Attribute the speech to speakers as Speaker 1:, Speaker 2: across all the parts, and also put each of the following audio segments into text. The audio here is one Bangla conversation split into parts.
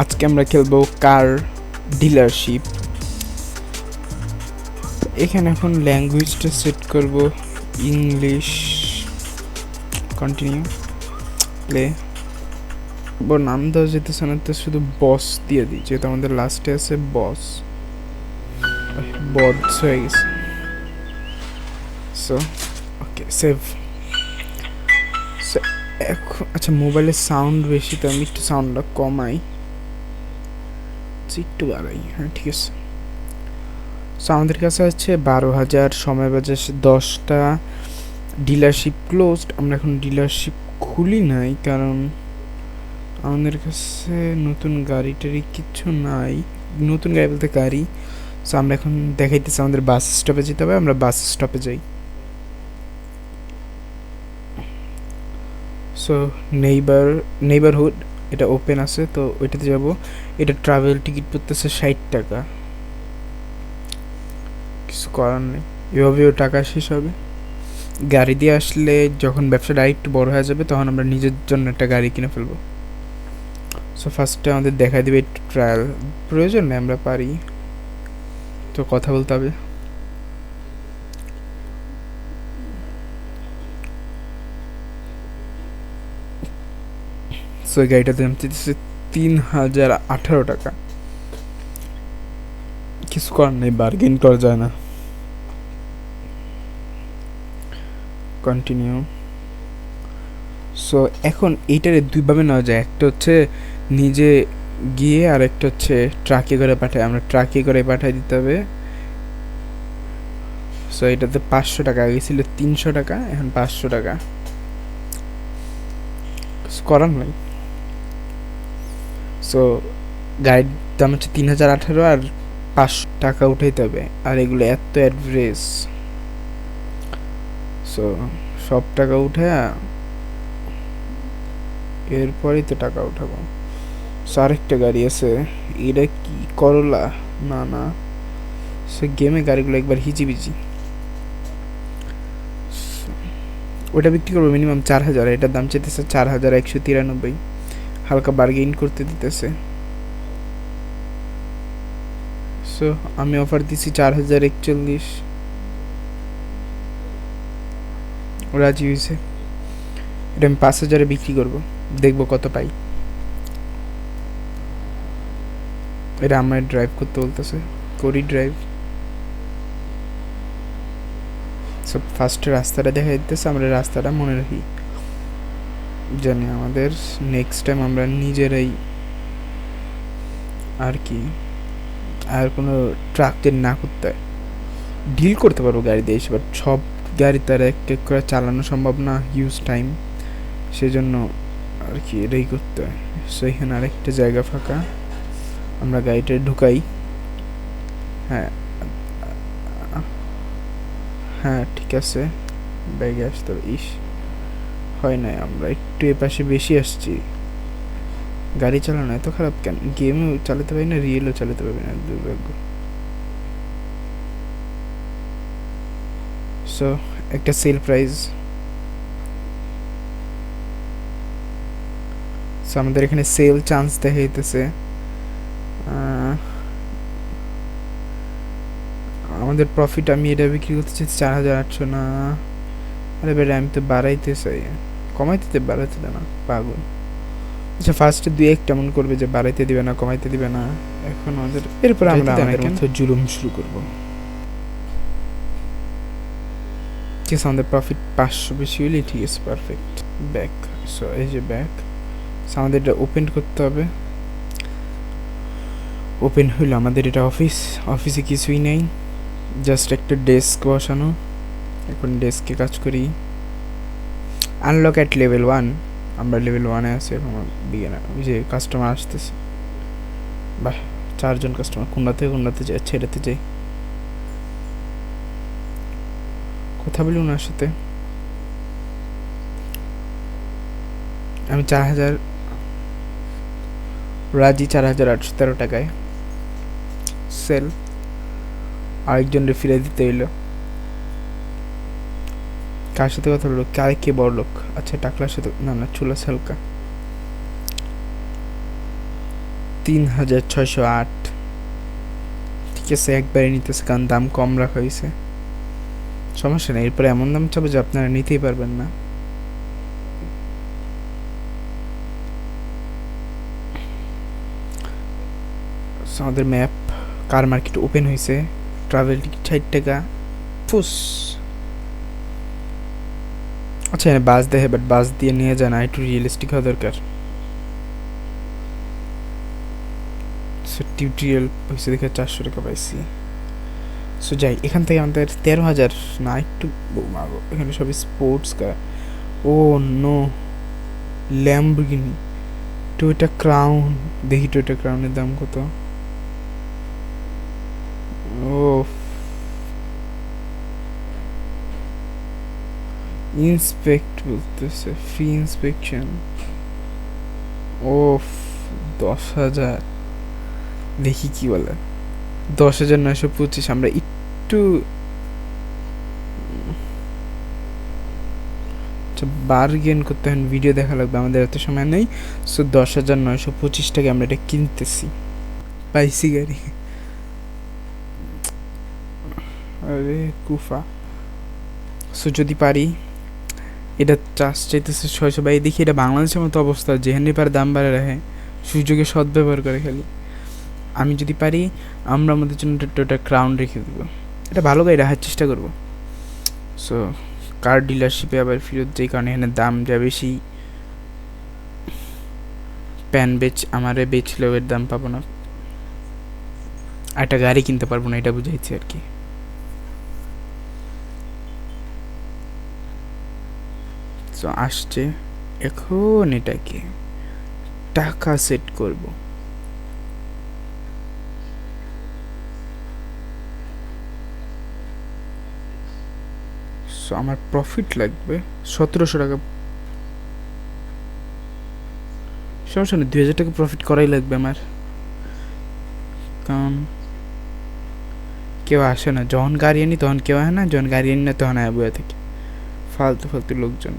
Speaker 1: আজকে আমরা খেলবো কার ডিলারশিপ। এখানে এখন ল্যাঙ্গুয়েজটা সেট করব ইংলিশ। Continue play. নাম দেওয়া যেতেছে না, তো শুধু বস দিয়ে দিই, যেহেতু আমাদের লাস্টে আছে বস। বস হয়ে গেছে। So okay, save. এখন আচ্ছা, মোবাইলের সাউন্ড বেশি, তো আমি একটু সাউন্ডটা কমাই, একটু বাড়াই। হ্যাঁ, ঠিক আছে। সো আমাদের কাছে আছে 12,000, সময় বাজে 10টা। Dealership closed. আমরা এখন ডিলারশিপ খুলি নাই, কারণ আমাদের কাছে নতুন গাড়ি টাড়ি কিছু নাই। নতুন গাড়ি বলতে গাড়ি। সো আমরা এখন দেখাইতেছি আমাদের বাস স্টপে যেতে হবে, আমরা বাস স্টপে যাই। সো নেইবারহুড এটা ওপেন আছে, তো ওইটাতে যাব। এটা ট্রাভেল টিকিট পড়তেছে 60 টাকা। কিছু করার নেই, এভাবেও টাকা শেষ হবে। গাড়ি দিয়ে আসলে যখন ব্যবসাটা একটু বড় হয়ে যাবে, তখন আমরা নিজের জন্য একটা গাড়ি কিনে ফেলবো। সো ফার্স্টে আমাদের দেখা দিবে একটু ট্রায়াল। প্রয়োজন নেই, আমরা পারি। তো কথা বলতে হবে। সো এই গাড়িটার দাম চাইতেছে 3,018 টাকা। কিছু করার নেই, বার্গেন করা যায় না। কন্টিনিউ। সো এখন এইটারে দুইভাবে নেওয়া যায়, একটা হচ্ছে নিজে গিয়ে, আর একটা হচ্ছে ট্রাকে করে পাঠায়। আমরা ট্রাকে করে পাঠাই দিতে হবে। সো এটাতে 500 টাকা, আগে ছিল 300 টাকা, এখন 500 টাকা। করার নাই। সো গাড়ির দাম হচ্ছে 3,018, আর 500 টাকা উঠাইতে হবে। আর এগুলো এত অ্যাডভারেজ। সো সব টাকা উঠে এরপরেই তো টাকা উঠাবো। সো আরেকটা গাড়ি আছে, এটা কি করলা? না না, সে গেমে গাড়িগুলো একবার হিজিবিজি। ওটা বিক্রি করবো মিনিমাম 4,000। এটার দাম চাইতেছে 4,193। হালকা বার্গেইন করতে দিতেছে। সো আমি অফার দিছি 4,041। রাজি হয়েছে। এটা আমি 5,000-এ বিক্রি করবো, দেখবো কত পাই। এটা আমার ড্রাইভ করতে বলতেছে, করি ড্রাইভ। সব ফার্স্টে রাস্তাটা দেখা দিতেছে, আমরা রাস্তাটা মনে রাখি, জানি আমাদের নেক্সট টাইম আমরা নিজেরাই আর কি, আর কোনো ট্রাকদের না করতে হয়। ডিল করতে পারবো গাড়ি দিয়ে এসে, বাট সব গাড়ি তার এক এক করে চালানো সম্ভব না, হিউজ টাইম। সেজন্য আর কি এটাই করতে হয়। সো এখানে আরেকটা জায়গা ফাঁকা, আমরা গাড়িটা ঢুকাই। হ্যাঁ হ্যাঁ, ঠিক আছে। ব্যাগে আসতে হবে। ইস, হয় নাই, আমরা একটু এ পাশে বেশি আসছি। গাড়ি চালানো এত খারাপ কেন? গেমও চালাতে পারি না, রিয়েলও চালাতে পারি না, দুর্ভাগ্য। সো একটা সেল প্রাইস। সো আমাদের এখানে সেল চান্স দেখা যেতেছে। আমাদের প্রফিট, আমি এটা বিক্রি করতে চাই 4,800। না আরে বেটা, আমি তো বাড়াইতে চাই, কমাইতে বাড়াইতে দেয় না, পাগল। আচ্ছা, ফার্স্টে 2-1 কেমন করবে যে বাড়াইতে দিবে না, কমাইতে দিবে না। এখন আমাদের এরপর আমরা আমাদের মতো জুলুম শুরু করবো। ঠিক আছে, আমাদের প্রফিট 500 বেশি হলেই ঠিক আছে, পারফেক্ট। ব্যাক। সো এই যে ব্যাক। সো আমাদের এটা ওপেন করতে হবে। ওপেন হইলো আমাদের এটা অফিস। অফিসে কিছুই নেই, জাস্ট একটা ডেস্ক বসানো। এখন ডেস্কে কাজ করি। Unlock at level 1। আমরা লেভেল 1-এ আছি এখন। বিগিনার, ওই যে কাস্টমার আসতেছে। বাহ, 4জন কাস্টমার। কোনটাতে যাই, ছেড়েতে যাই, কথা বলি ওনার সাথে। আমি 4,000 রাজি, 4,813 টাকায় সেল। আরেকজনকে ফিরে দিতে হইলো। কার সাথে কথা বললো? কে বড় লোক? আচ্ছা, টাকলার সাথে। না না, চুলা হালকা। 3,608। ঠিক আছে, একবারে নিতেছে কারণ দাম কম রাখা হয়েছে, সমস্যা নেই। এরপরে এমন দাম চাবো যে আপনারা নিতেই পারবেন না। আমাদের ম্যাপ কার মার্কেট ওপেন হয়েছে, ট্রাভেল টিকিট 60 টাকা ফুস। আচ্ছা বাস দেখে, বাট বাস দিয়ে নিয়ে যায় না, একটু রিয়েলিস্টিক হওয়া দরকার। টিউটোরিয়াল হয়েছে দেখে 400 টাকা পাইছি। সো যাই, এখান থেকে আমাদের 13,000 না একটু এখানে সব স্পোর্টস কার। ও নো, ল্যাম্বরগিনি টয়োটা ক্রাউন। দেখি টয়োটা ক্রাউনের দাম কত। ও ইন্সপেক্ট বলতেছে, ফ্রি ইন্সপেকশন। ও 10,000। দেখি কি বলে, 10,925। আমরা একটু বার্গেন করতে হয়, ভিডিও দেখা লাগবে, আমাদের এত সময় নেই। সো 10,925 টাকা আমরা এটা কিনতেছি। পাইছি গাড়ি। আরে কুফা। সো যদি পারি, এটা চাষ চাইতেছে 600। ভাই দেখি এটা বাংলাদেশের মতো অবস্থা, যেখানে পারে দাম বাড়ে রাখে, সুযোগে সদ্ব্যবহার করে খালি। আমি যদি পারি আমরা আমাদের জন্য একটা ক্রাউন রেখে দেবো, এটা ভালো গাড়ি রাখার চেষ্টা করবো। সো কার ডিলারশিপে আবার ফেরত যাই, কারণ এখানে দাম যা বেশি, প্যান আমারে বেচলেও এর দাম পাবো না, একটা গাড়ি কিনতে পারবো না, এটা বুঝাইছি আর কি। সো আসছে, এখন এটাকে টাকা সেট করব। সো আমার প্রফিট লাগবে 1,700 টাকা। সমস্যা নেই, 2,000 টাকা প্রফিট করাই লাগবে আমার, কারণ কেউ আসে না যখন গাড়ি আনি, তখন কেউ আসে না, যখন গাড়ি আনি না তখন আয় বয়ে থাকে। ফালতু ফালতু লোকজন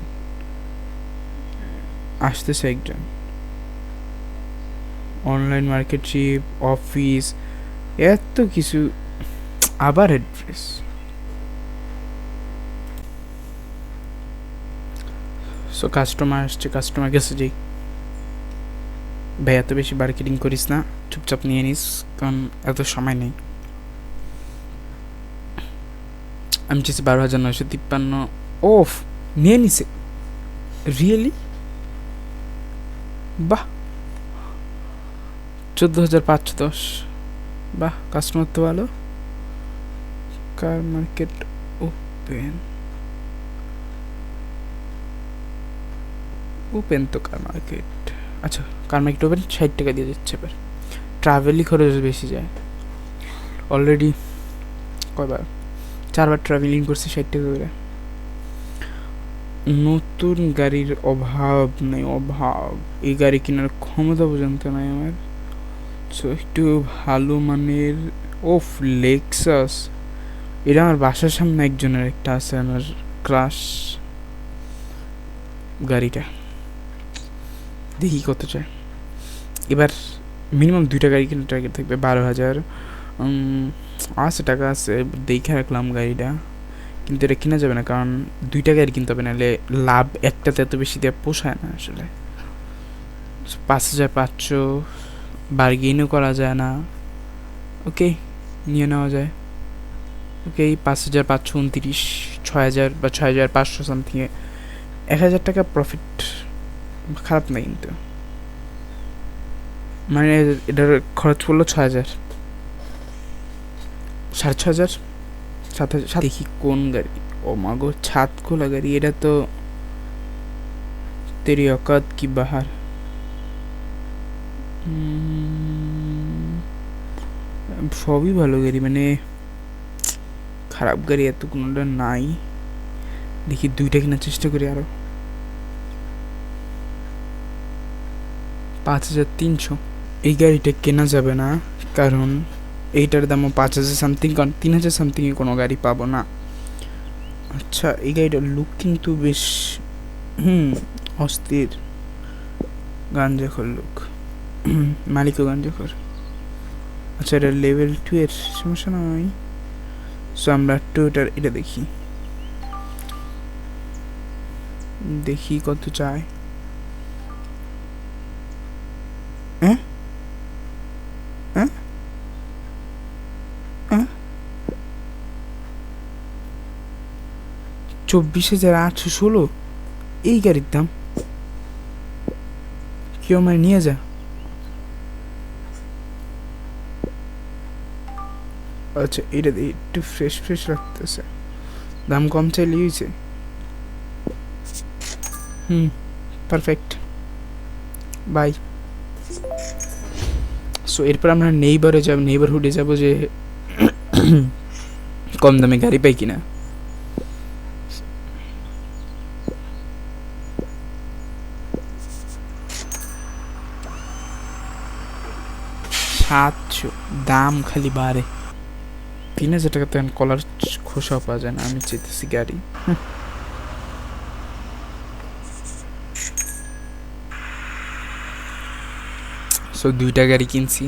Speaker 1: আসতেছে। একজন অনলাইন মার্কেটশিপ, অফিস, এত কিছু, আবার অ্যাড্রেস। সো কাস্টমার আসছে, কাস্টমার কাছে যাই। ভাই এত বেশি মার্কেটিং করিস না, চুপচাপ নিয়ে নিস, কারণ এত সময় নেই। আমি চেয়েছি 12,953। ওফ, নিয়ে নিছে রিয়েলি? বাহ, 14,510। বাহ, কাস্টমার তো ভালো। কার মার্কেট ওপেন, ওপেন তো কার মার্কেট। আচ্ছা, কার মার্কেট ওপেন, 60 টাকা দিয়ে দিচ্ছে। এবার ট্রাভেলই খরচ বেশি যায়। অলরেডি কয়বার, 4বার ট্রাভেলিং করছি 60 টাকা করে। নতুন গাড়ির অভাব নেই, অভাব। এই গাড়ি কেনার ক্ষমতা পর্যন্ত নাই আমার। সো একটু ভালো মানের, ওফ লেক্সাস। এটা আমার বাসার সামনে একজনের একটা আছে, আমার ক্রাশ গাড়িটা। দেখি কত চায়। এবার মিনিমাম 2টা গাড়ি কেনার টার্গেট থাকবে। 12,000 আছে, টাকা আছে, দেখে রাখলাম গাড়িটা। কিন্তু এটা কেনা যাবে না, কারণ 2টা গাড়ি কিনতে হবে, নাহলে লাভ একটাতে এত বেশি দিয়ে পোষায় না আসলে। 5,500 বার্গেইনও করা যায় না। ওকে, নিয়ে নেওয়া যায়। ওকে, 5,529, 6,000 বা 6,500 সামথিংয়ে 1,000 টাকা প্রফিট খারাপ না কিন্তু। মানে এটার খরচ পড়লো 6,000, 6,500, 7,000। দেখি কোন গাড়ি। ও মাগো, ছাদ খোলা গাড়ি। এটা তো তেরি অকাত কি বাহার। সবই ভালো গাড়ি, মানে খারাপ গাড়ি এত কোনোটা নাই। দেখি 2টা কেনার চেষ্টা করি আরো। 5,300। এই গাড়িটা কেনা যাবে না, কারণ এইটার দামও 5,000 সামথিং, কারণ 3,000 সামথিংয়ে কোনো গাড়ি পাবো না। আচ্ছা, এই গাড়িটার লুক কিন্তু বেশ অস্থির, গাঞ্জাখোর লুক। মালিকগঞ্জ কর। আচ্ছা এটা লেভেল 2 এর সমস্যা নয়। সো আমরা টোটাল এটা দেখি দেখি কত চায়। হ্যাঁ হ্যাঁ হ্যাঁ 24,816 এই গাড়ির দাম। কেউ আমায় নিয়ে যা। আচ্ছা এটা একটু ফ্রেশ ফ্রেশ লাগতেছে, দাম কম চাইলে হয়েছে। Perfect, by. সো এরপর আমরা নেইবারহুডে যাব যে কম দামে গাড়ি পাই কিনা। সাতশো দাম খালি বাড়ে। 3,000 টাকা তো কলার খোসাও পাওয়া যায় না। আমি চেতেছি গাড়ি। সো 2টা গাড়ি কিনছি,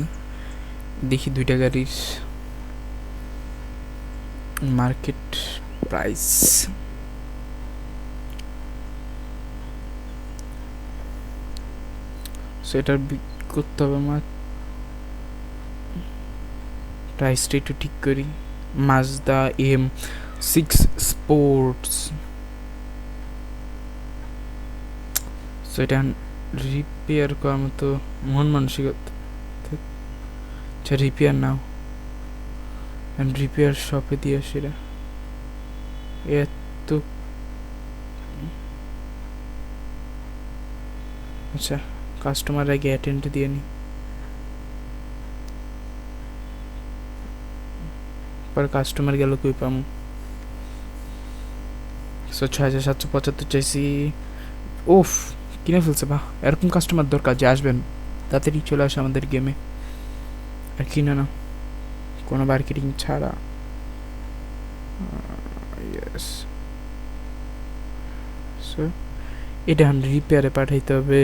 Speaker 1: দেখি 2টা গাড়ির মার্কেট প্রাইস। সো এটার করতে হবে আমার প্রাইসটা একটু ঠিক করি। Mazda M6 sports. সো এটা রিপেয়ার করার মতো মন মানসিকতা। আচ্ছা রিপেয়ার নাও, রিপেয়ার শপে দিয়ে আসি। এত আচ্ছা কাস্টমার আগে অ্যাটেন্ড দিয়ে নি, পর কাস্টমার গেল কই পামু। সো 6,775 চাইছি। ওফ কিনে ফেলছে, বাহ। এরকম কাস্টমার দরকার যে আসবেন তাড়াতাড়ি চলে আসে আমাদের গেমে, আর কিনে না কোনো মার্কেটিং ছাড়া। ইয়েস। সো এটা রিপেয়ারে পাঠাইতে হবে,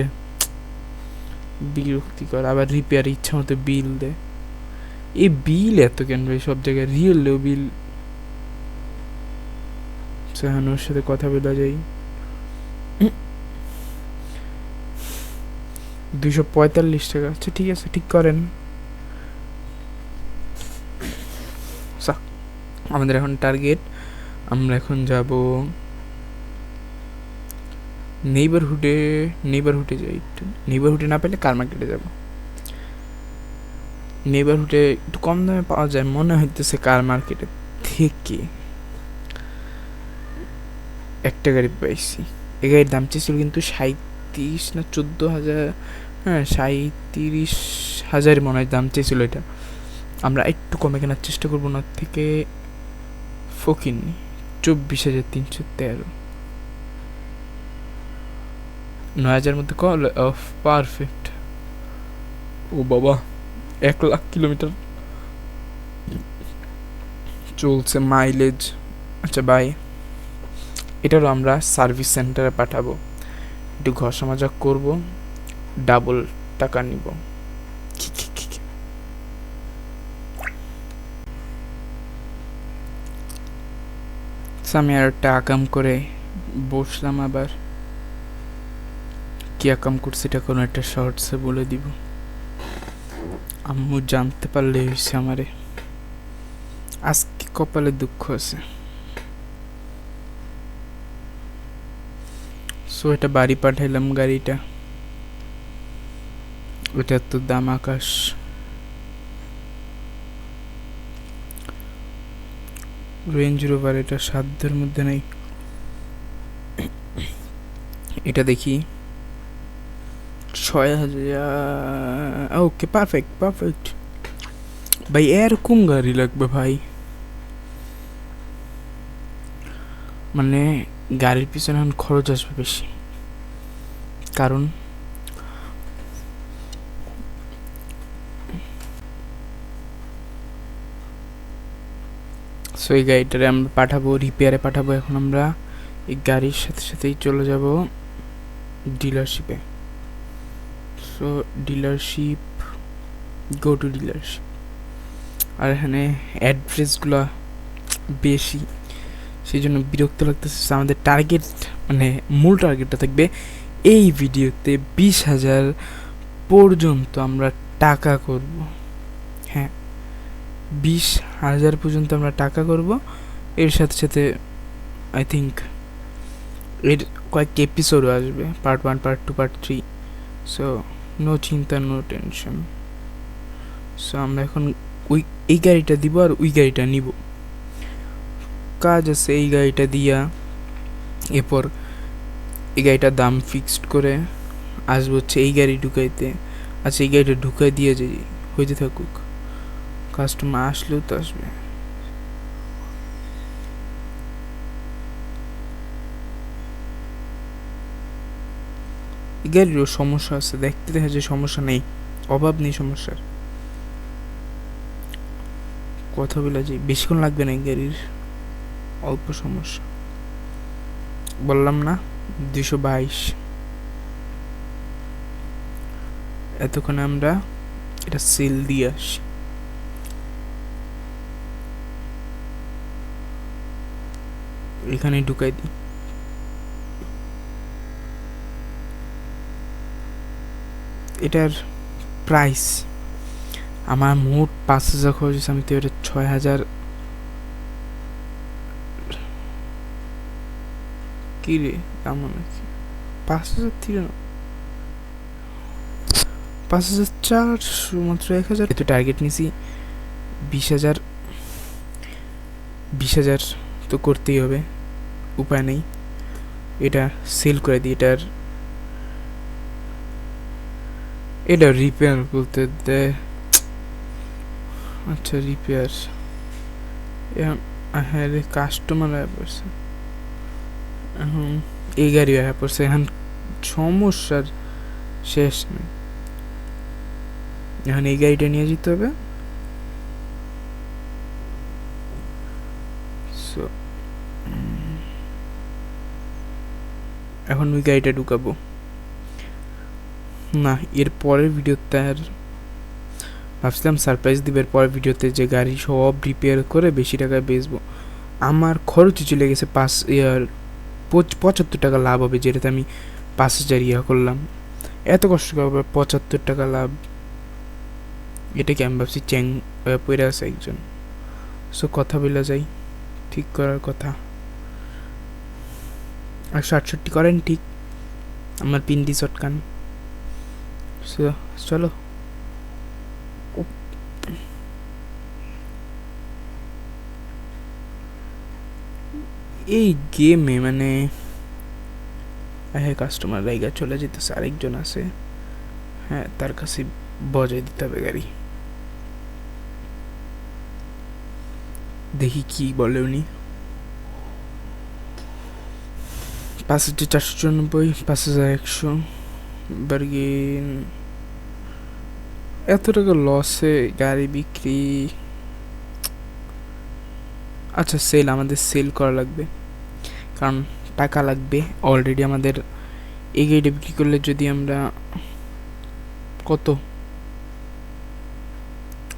Speaker 1: বিরক্তিকর। আবার রিপেয়ার ইচ্ছা মতো বিল দেয়। এই বিল এত কেন ভাই সব জায়গায়, রিয়েলেও বিল। ওর সাথে কথা বলা যায়। 245 টাকা। আচ্ছা ঠিক আছে, ঠিক করেন। আমাদের এখন টার্গেট, আমরা এখন যাব নেইবারহুডে যাই। নেইবারহুডে না পেলে কার মার্কেটে যাব। নেইবারহুডে একটু কম দামে পাওয়া যায় মনে হইতেছে কার মার্কেটের থেকে। একটা গাড়ি পাইছি, এই গাড়ির দাম চেয়েছিল কিন্তু 37 না 14,000, হ্যাঁ 37,000 মনে হয় দাম চেয়েছিল। এটা আমরা একটু কমে কেনার চেষ্টা করবো না থেকে। ফকিনি 24,313, 9,000 মধ্যে কল অফ পারফেক্ট। ও বাবা 1,00,000 কিলোমিটার চলছে মাইলেজ। আচ্ছা বাই। এটারও আমরা সার্ভিস সেন্টারে পাঠাবো, একটু ঘষা মাজা করবো, ডাবল টাকা নিব। আমি আর একটা আকাম করে বসলাম। আবার কি আকাম করছি এটা কোনো একটা শর্টসে বলে দিব, আম্মু জানতে পারলে হয়েছে আমারে। আজকে কপালে দুঃখ আছে। সো এটা বাড়ি পাঠাইলাম গাড়িটা, ওটার তো দাম আকাশ। রেঞ্জ রোভার, এটা সাধ্যের মধ্যে নেই। এটা দেখি 6,000। ওকে পারফেক্ট পারফেক্ট ভাই। এরকম গাড়ি লাগবে ভাই, মানে গাড়ির পিছনে এখন খরচ আসবে বেশি, কারণ সো এই গাড়িটারে আমরা পাঠাবো, রিপেয়ারে পাঠাবো। এখন আমরা এই গাড়ির সাথে সাথেই চলে যাব ডিলারশিপে। So dealership, go to dealership. আর এখানে অ্যাড্রেসগুলো বেশি, সেই জন্য বিরক্ত লাগতেছে। আমাদের টার্গেট মানে মূল টার্গেটটা থাকবে এই ভিডিওতে 20,000 পর্যন্ত আমরা টাকা করব। হ্যাঁ, 20,000 পর্যন্ত আমরা টাকা করব। এর সাথে সাথে আই থিঙ্ক এর কয়েকটি এপিসোডও আসবে, part 1, part 2, part 3। So no চিন্তা, নো টেনশন। সো আমরা এখন এই গাড়িটা দিব আর ওই গাড়িটা নিব। কাজ আছে এই গাড়িটা দিয়া, এরপর এই গাড়িটার দাম ফিক্সড করে আসবো হচ্ছে এই গাড়ি ঢুকাইতে। আচ্ছা, এই গাড়িটা ঢুকাই দিয়ে যাই, হইতে থাকুক, কাস্টমার আসলেও তো আসবে। এই গাড়িরও সমস্যা আছে, দেখতে দেখা যায় সমস্যা নেই, অভাব নেই সমস্যার। কথা বলা যায়, বেশিক্ষণ লাগবে না এই গাড়ির, অল্প সমস্যা। বললাম না 222। এতক্ষণে আমরা এটা সেল দিয়ে আসি। এখানে ঢুকাই দিই। এটার প্রাইস আমার মোট 5,000 খরচ হয়েছে, আমি তো এটা 6,000। কি রে কেমন আছে? 5,000 থেকে 5,400, মাত্র 1,000। তো টার্গেট নিছি 20,000। 20,000 তো করতেই হবে, উপায় নেই। এটা সেল করে দিই। এটা রিপেয়ার করতে দে। আচ্ছা, রিপেয়ার। হ্যাঁ রে, কাস্টমার আয়া পড়ছে এখন, এই গাড়ি আয়া পড়ছে এখন, সমস্যার শেষ নেই। এখন এই গাড়িটা নিয়ে যেতে হবে। সো এখন ওই গাড়িটা ঢুকাবো না। এর পরের ভিডিওতে আর ভাবছিলাম সারপ্রাইজ দিবে, এর পরের ভিডিওতে যে গাড়ি সব রিপেয়ার করে বেশি টাকায় বেচবো। আমার খরচ চলে গেছে 75 টাকা লাভ হবে, যেটাতে আমি 5,000 ইয়া করলাম। এত কষ্ট করবো, 75 টাকা লাভ। এটাকে আমি ভাবছি চ্যাং পড়ে আছে একজন। সো কথা বলা যাই, ঠিক করার কথা। 168 করেন ঠিক, আমার পিন্ডি চটকান। চলো। এই গেমে মানে হ্যাঁ, কাস্টমার রাইগা চলে যেতেছে, আরেকজন আছে, হ্যাঁ তার কাছে বজায় দিতে হবে গাড়ি। দেখি কি বলে উনি। 5,494, 5,100 বার্গেন। এত টাকা লসে গাড়ি বিক্রি। আচ্ছা, সেল, আমাদের সেল করা লাগবে, কারণ টাকা লাগবে। অলরেডি আমাদের এই গাড়িটা বিক্রি করলে যদি আমরা কত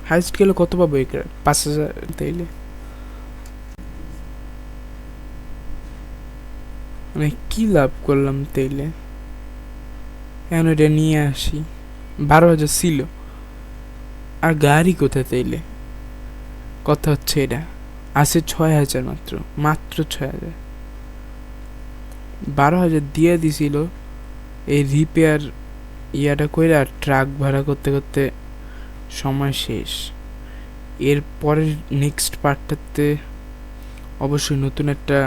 Speaker 1: হাইস্ট গেলে কত পাবো? 5,000 তাইলে মানে কি লাভ করলাম তাইলে? এখন এটা নিয়ে আসি, 12,000 ছিল। আর গাড়ি কোথায় তাইলে? কথা হচ্ছে এটা আছে 6,000, মাত্র 6,000। 12,000 দিয়ে দিছিল এই রিপেয়ার ইয়াটা করে, আর ট্রাক ভাড়া করতে করতে সময় শেষ। এর পরের নেক্সট পার্টটাতে অবশ্যই নতুন একটা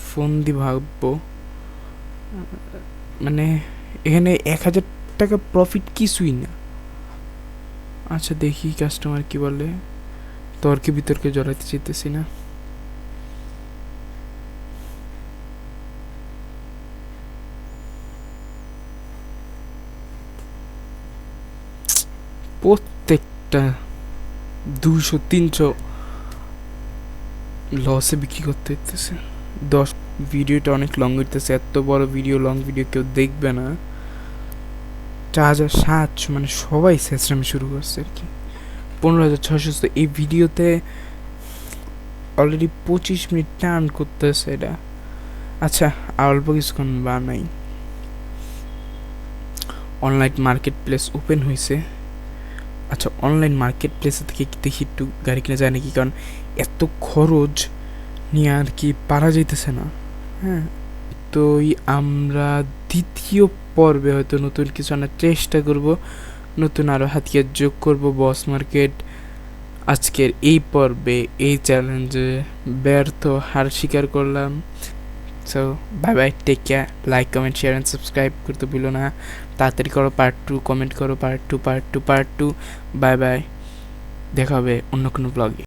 Speaker 1: ফোন দিয়ে ভাববো। মানে এখানে 1,000 টাকা প্রফিট কিছুই না। আচ্ছা দেখি কাস্টমার কি বলে, তর্কে বিতর্কে জড়াতে চাইতেছি না। প্রত্যেকটা 200-300 লসে বিক্রি করতে হইতেছে। 10 ভিডিওটা অনেক লং হইতেছে, এত বড় ভিডিও, লং ভিডিও কেউ দেখবে না। 4,700, মানে সবাই চেঁচড়ামি শুরু করছে আর কি। 15,600 এই ভিডিওতে অলরেডি 25 মিনিট টার্ন করতেছে এটা। আচ্ছা, আর অল্প কিছুক্ষণ বানাই। অনলাইন মার্কেট প্লেস ওপেন হয়েছে। আচ্ছা, অনলাইন মার্কেট প্লেসে থেকে দেখি একটু গাড়ি কিনা যায় নাকি, কারণ এত খরচ নিয়ে আর কি পারা যাইতেছে না। হ্যাঁ, তো আমরা দ্বিতীয় পর্বে হয়তো নতুন কিছু আনার চেষ্টা করব, নতুন আরও হাতিয়ার যোগ করব বস মার্কেট। আজকের এই পর্বে এই চ্যালেঞ্জে ব্যর্থ হার স্বীকার করলাম। So bye bye, take care, like comment share and subscribe করতে ভুলো না। তাড়াতাড়ি করো, পার্ট 2 কমেন্ট করো, পার্ট 2 বাই বাই, দেখা হবে অন্য কোনো ব্লগে।